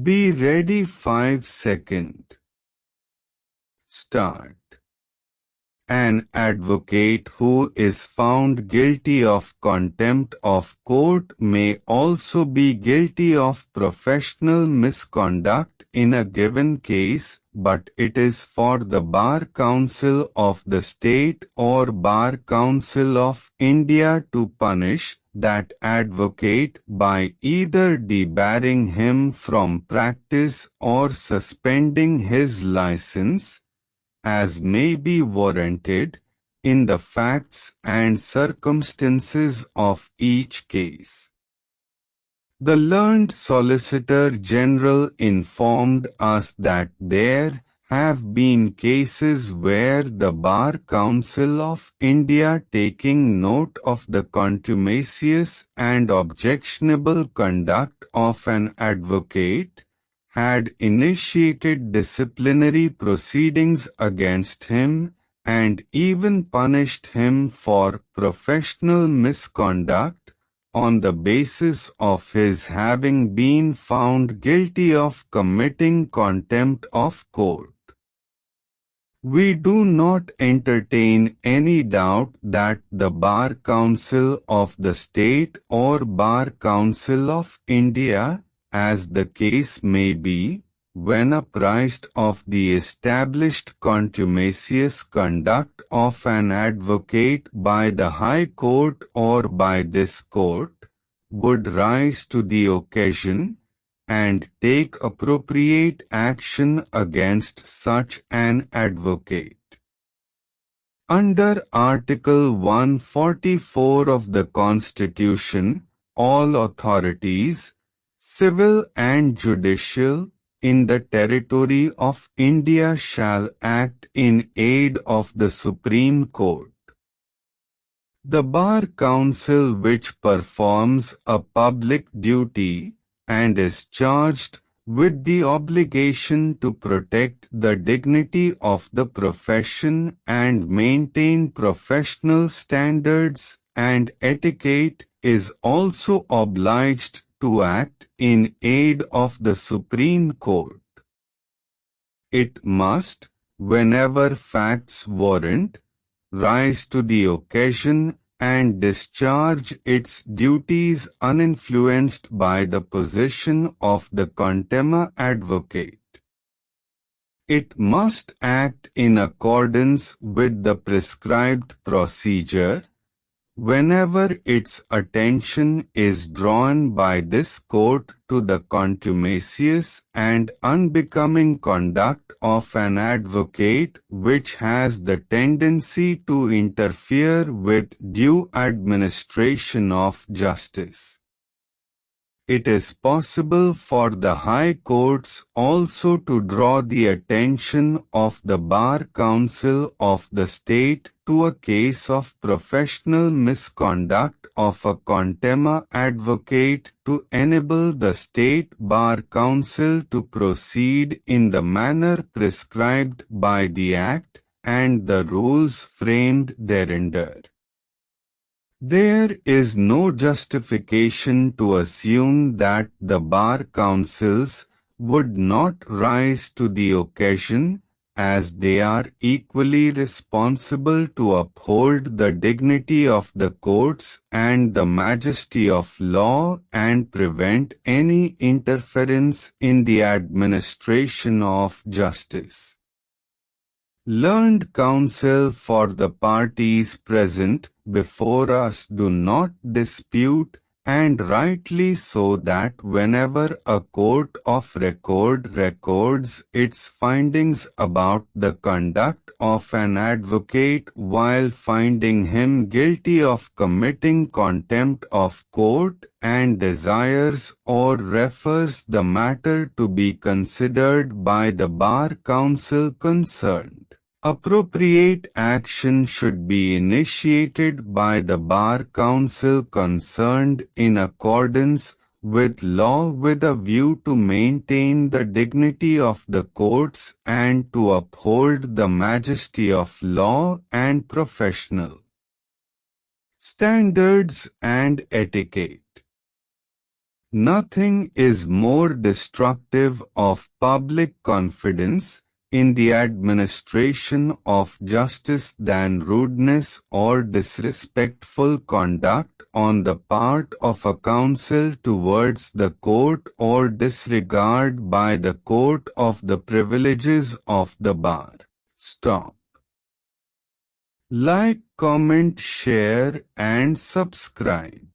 Be ready 5 seconds. Start. An advocate who is found guilty of contempt of court may also be guilty of professional misconduct in a given case, but it is for the Bar Council of the State or Bar Council of India to punish that advocate by either debarring him from practice or suspending his license, as may be warranted, in the facts and circumstances of each case. The learned Solicitor General informed us that there have been cases where the Bar Council of India, taking note of the contumacious and objectionable conduct of an advocate, had initiated disciplinary proceedings against him and even punished him for professional misconduct on the basis of his having been found guilty of committing contempt of court. We do not entertain any doubt that the Bar Council of the State or Bar Council of India, as the case may be, when apprised of the established contumacious conduct of an advocate by the High Court or by this court, would rise to the occasion and take appropriate action against such an advocate. Under Article 144 of the Constitution, all authorities, civil and judicial, in the territory of India shall act in aid of the Supreme Court. The Bar Council, which performs a public duty and is charged with the obligation to protect the dignity of the profession and maintain professional standards and etiquette, is also obliged to act in aid of the Supreme Court. It must, whenever facts warrant, rise to the occasion and discharge its duties uninfluenced by the position of the contempt advocate. It must act in accordance with the prescribed procedure, whenever its attention is drawn by this court to the contumacious and unbecoming conduct of an advocate which has the tendency to interfere with due administration of justice. It is possible for the High Courts also to draw the attention of the Bar Council of the State to a case of professional misconduct of a contempt advocate to enable the State Bar Council to proceed in the manner prescribed by the Act and the rules framed thereunder. There is no justification to assume that the Bar Councils would not rise to the occasion, as they are equally responsible to uphold the dignity of the courts and the majesty of law and prevent any interference in the administration of justice. Learned counsel for the parties present before us do not dispute, and rightly so, that whenever a court of record records its findings about the conduct of an advocate while finding him guilty of committing contempt of court and desires or refers the matter to be considered by the Bar Council concerned, appropriate action should be initiated by the Bar Council concerned in accordance with law with a view to maintain the dignity of the courts and to uphold the majesty of law and professional standards and etiquette. Nothing is more destructive of public confidence in the administration of justice than rudeness or disrespectful conduct on the part of a counsel towards the court or disregard by the court of the privileges of the bar. Stop. Like, comment, share and subscribe.